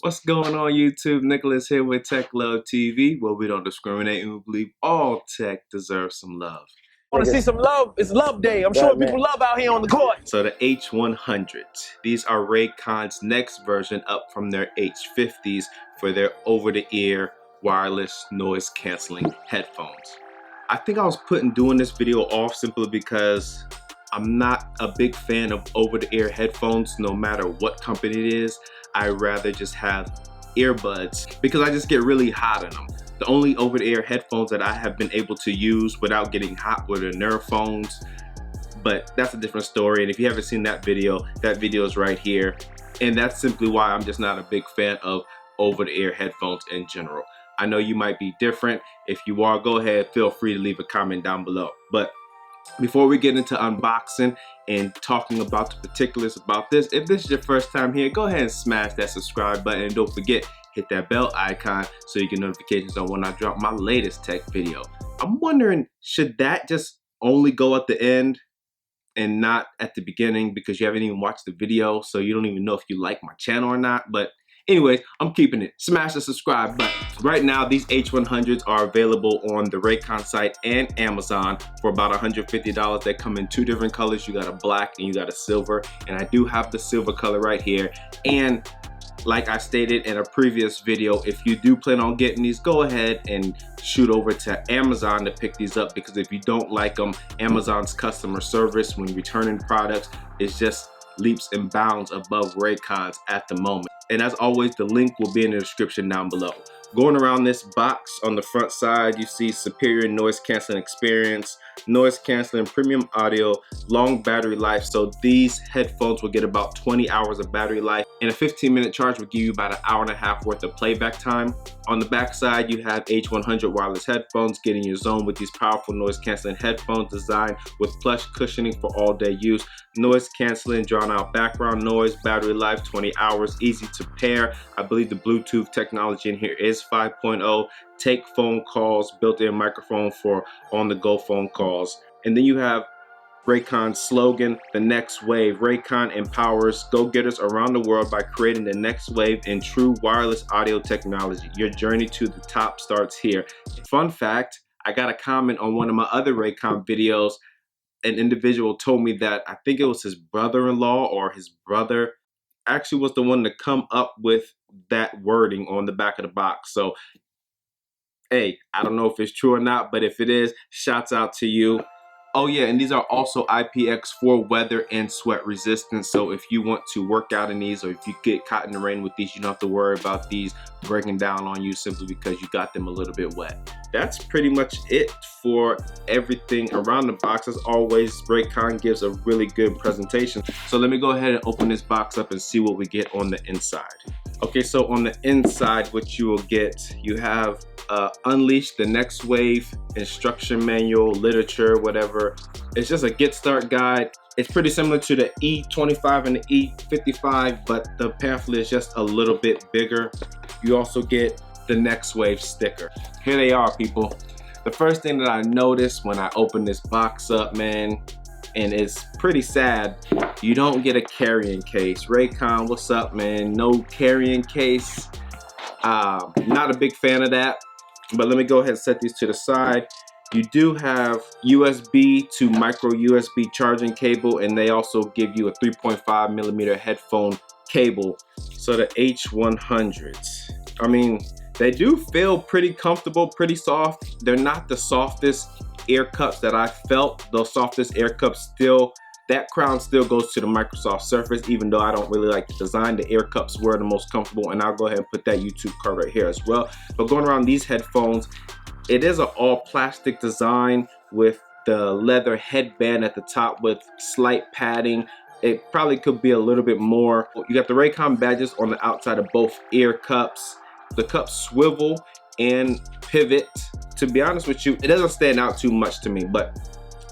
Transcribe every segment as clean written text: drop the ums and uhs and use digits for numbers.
What's going on YouTube? Nicholas here with Tech Love TV, where we don't discriminate and we believe all tech deserves some love. Want to see some love? It's Love Day. I'm showing people love out here on the court. So the H100s, these are Raycon's next version up from their H50s for their over-the-ear wireless noise canceling headphones. I think I was doing this video off simply because I'm not a big fan of over-the-ear headphones no matter what company it is. I'd rather just have earbuds because I just get really hot in them. The only over-the-air headphones that I have been able to use without getting hot were the Nerf phones, but that's a different story. And if you haven't seen that video is right here. And that's simply why I'm just not a big fan of over-the-air headphones in general. I know you might be different. If you are, go ahead, feel free to leave a comment down below. But before we get into unboxing and talking about the particulars about this, if this is your first time here, go ahead and smash that subscribe button, and don't forget, hit that bell icon so you get notifications on when I drop my latest tech video. I'm wondering, should that just only go at the end and not at the beginning, because you haven't even watched the video, so you don't even know if you like my channel or not? But anyways, I'm keeping it. Smash the subscribe button. Right now, these H100s are available on the Raycon site and Amazon for about $150. They come in two different colors. You got a black and you got a silver. And I do have the silver color right here. And like I stated in a previous video, if you do plan on getting these, go ahead and shoot over to Amazon to pick these up, because if you don't like them, Amazon's customer service when returning products is just leaps and bounds above Raycon's at the moment. And as always, the link will be in the description down below. Going around this box, on the front side, you see superior noise canceling experience, noise canceling, premium audio, long battery life. So these headphones will get about 20 hours of battery life, and a 15-minute charge will give you about an hour and a half worth of playback time. On the back side, you have H100 wireless headphones. Get in your zone with these powerful noise canceling headphones designed with plush cushioning for all day use. Noise canceling, drawn out background noise, battery life 20 hours, easy to pair. I believe the Bluetooth technology in here is 5.0. Take phone calls, built-in microphone for on-the-go phone calls. And then you have Raycon's slogan, the next wave. Raycon empowers go-getters around the world by creating the next wave in true wireless audio technology. Your journey to the top starts here. Fun fact, I got a comment on one of my other Raycon videos. An individual told me that I think it was his brother-in-law or his brother actually was the one to come up with that wording on the back of the box. So hey, I don't know if it's true or not, but if it is, shouts out to you. Oh yeah, and these are also IPX4 weather and sweat resistant. So if you want to work out in these, or if you get caught in the rain with these, you don't have to worry about these breaking down on you simply because you got them a little bit wet. That's pretty much it for everything around the box. As always, Raycon gives a really good presentation. So let me go ahead and open this box up and see what we get on the inside. Okay, so on the inside, what you will get, you have Unleash the Next Wave instruction manual, literature, whatever. It's just a get start guide. It's pretty similar to the E25 and the E55, but the pamphlet is just a little bit bigger. You also get the Next Wave sticker. Here they are, people. The first thing that I noticed when I opened this box up, man, and it's pretty sad, you don't get a carrying case. Raycon, what's up, man? No carrying case. Not a big fan of that, but let me go ahead and set these to the side. You do have USB to micro USB charging cable, and they also give you a 3.5mm headphone cable. So the H100s, I mean, they do feel pretty comfortable, pretty soft. They're not the softest ear cups that I felt. The softest ear cups still, that crown still goes to the Microsoft Surface, even though I don't really like the design. The ear cups were the most comfortable, and I'll go ahead and put that YouTube card right here as well. But going around these headphones, it is an all plastic design with the leather headband at the top with slight padding. It probably could be a little bit more. You got the Raycon badges on the outside of both ear cups. The cups swivel and pivot. To be honest with you, it doesn't stand out too much to me, but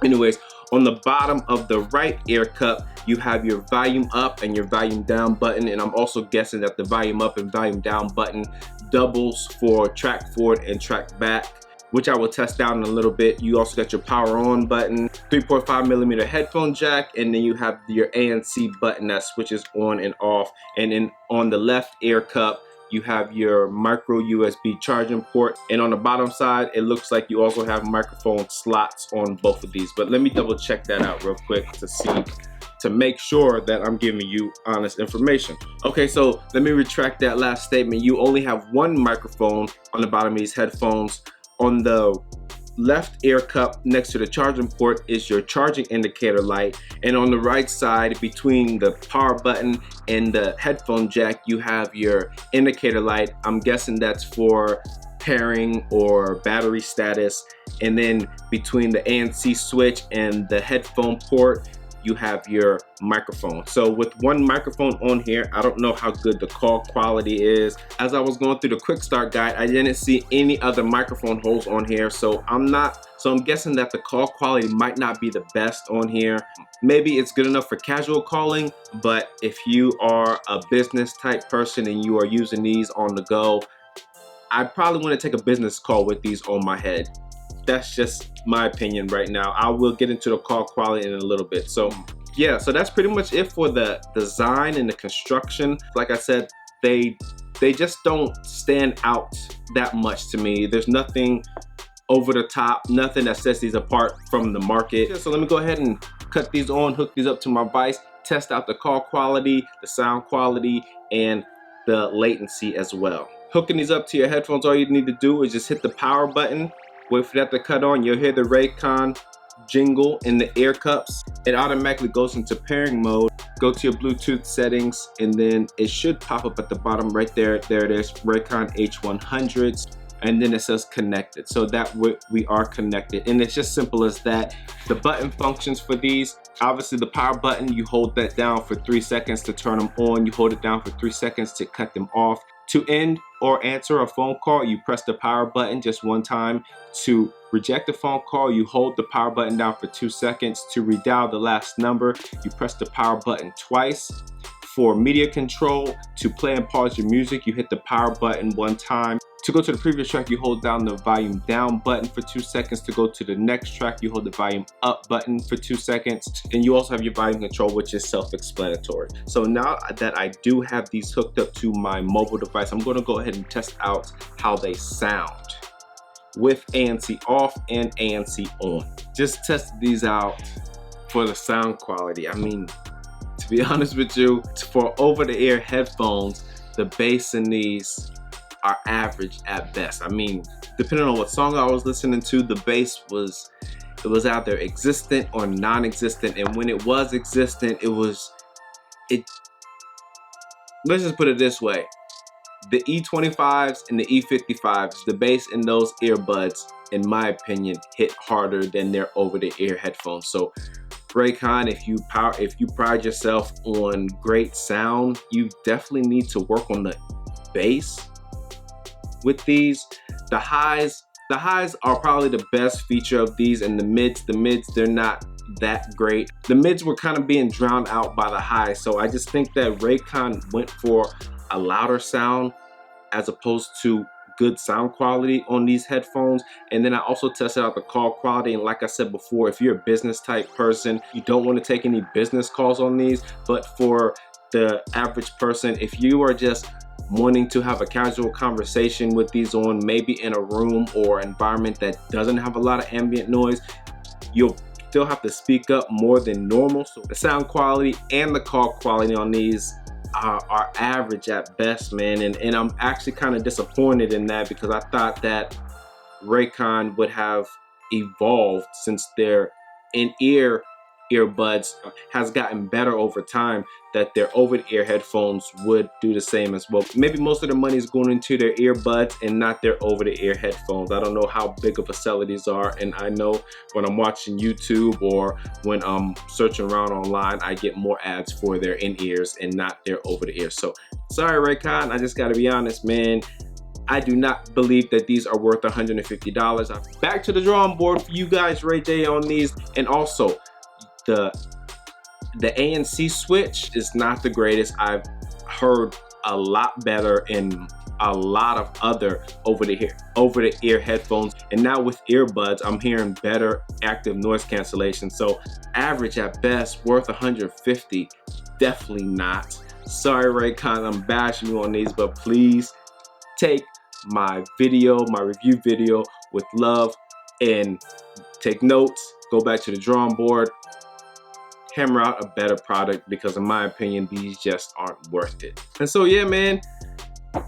anyways, on the bottom of the right ear cup, you have your volume up and your volume down button, and I'm also guessing that the volume up and volume down button doubles for track forward and track back, which I will test out in a little bit. You also got your power on button, 3.5mm headphone jack, and then you have your ANC button that switches on and off. And then on the left ear cup, you have your micro USB charging port, and on the bottom side it looks like you also have microphone slots on both of these. But let me double check that out real quick to make sure that I'm giving you honest information. Okay, so let me retract that last statement. You only have one microphone on the bottom of these headphones. On the left ear cup next to the charging port is your charging indicator light, and on the right side between the power button and the headphone jack you have your indicator light. I'm guessing that's for pairing or battery status. And then between the ANC switch and the headphone port you have your microphone. So with one microphone on here, I don't know how good the call quality is. As I was going through the quick start guide, I didn't see any other microphone holes on here, so I'm guessing that the call quality might not be the best on here. Maybe it's good enough for casual calling, but if you are a business type person and you are using these on the go, I probably want to take a business call with these on my head. That's just my opinion right now. I will get into the call quality in a little bit. So yeah, so that's pretty much it for the design and the construction. Like I said, they just don't stand out that much to me. There's nothing over the top, nothing that sets these apart from the market. So let me go ahead and cut these on, hook these up to my device, test out the call quality, the sound quality, and the latency as well. Hooking these up to your headphones, all you need to do is just hit the power button. Wait for that to cut on. You'll hear the Raycon jingle in the ear cups. It automatically goes into pairing mode. Go to your Bluetooth settings, and then it should pop up at the bottom right there. There it is, Raycon H100s, and then it says connected. So that we are connected, and it's just simple as that. The button functions for these. Obviously the power button, you hold that down for 3 seconds to turn them on. You hold it down for 3 seconds to cut them off. To end or answer a phone call, you press the power button just one time. To reject a phone call, you hold the power button down for 2 seconds. To redial the last number, you press the power button twice. For media control, to play and pause your music, you hit the power button one time. To go to the previous track, you hold down the volume down button for 2 seconds. To go to the next track, you hold the volume up button for 2 seconds. And you also have your volume control, which is self-explanatory. So now that I do have these hooked up to my mobile device, I'm going to go ahead and test out how they sound with ANC off and ANC on. Just test these out for the sound quality. I mean, to be honest with you, for over-the-ear headphones, the bass in these are average at best. I mean, depending on what song I was listening to, the bass was either existent or non-existent, and when it was existent, let's just put it this way. The E25s and the E55s, the bass in those earbuds, in my opinion, hit harder than their over-the-ear headphones. So Raycon, if you pride yourself on great sound, you definitely need to work on the bass with these. The highs are probably the best feature of these, and the mids, they're not that great. The mids were kind of being drowned out by the highs, so I just think that Raycon went for a louder sound as opposed to good sound quality on these headphones. And then I also tested out the call quality, and like I said before, if you're a business type person, you don't want to take any business calls on these. But for the average person, if you are just wanting to have a casual conversation with these on, maybe in a room or environment that doesn't have a lot of ambient noise, you'll still have to speak up more than normal. So the sound quality and the call quality on these are average at best, man, and I'm actually kind of disappointed in that, because I thought that Raycon would have evolved since their in-ear earbuds has gotten better over time, that their over-the-ear headphones would do the same as well. Maybe most of the money is going into their earbuds and not their over-the-ear headphones. I don't know how big of a seller these are, and I know when I'm watching YouTube or when I'm searching around online, I get more ads for their in-ears and not their over-the-ear. So sorry Raycon, I just gotta be honest, man. I do not believe that these are worth $150. Back to the drawing board for you guys, Ray J, on these. And also, the ANC switch is not the greatest. I've heard a lot better in a lot of other over-the-ear headphones, and now with earbuds I'm hearing better active noise cancellation. So average at best, worth $150, definitely not. Sorry Raycon, I'm bashing you on these, but please take my video, my review video with love and take notes, go back to the drawing board, hammer out a better product, because in my opinion, these just aren't worth it. And so yeah, man,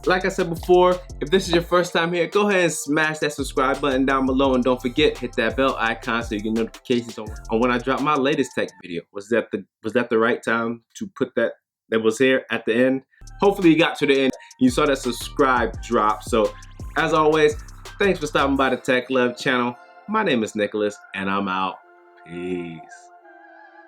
like I said before, if this is your first time here, go ahead and smash that subscribe button down below, and don't forget, hit that bell icon so you get notifications on when I drop my latest tech video. Was that the right time to put that was here at the end? Hopefully you got to the end, you saw that subscribe drop. So as always, thanks for stopping by the Tech Love channel. My name is Nicholas, and I'm out. Peace.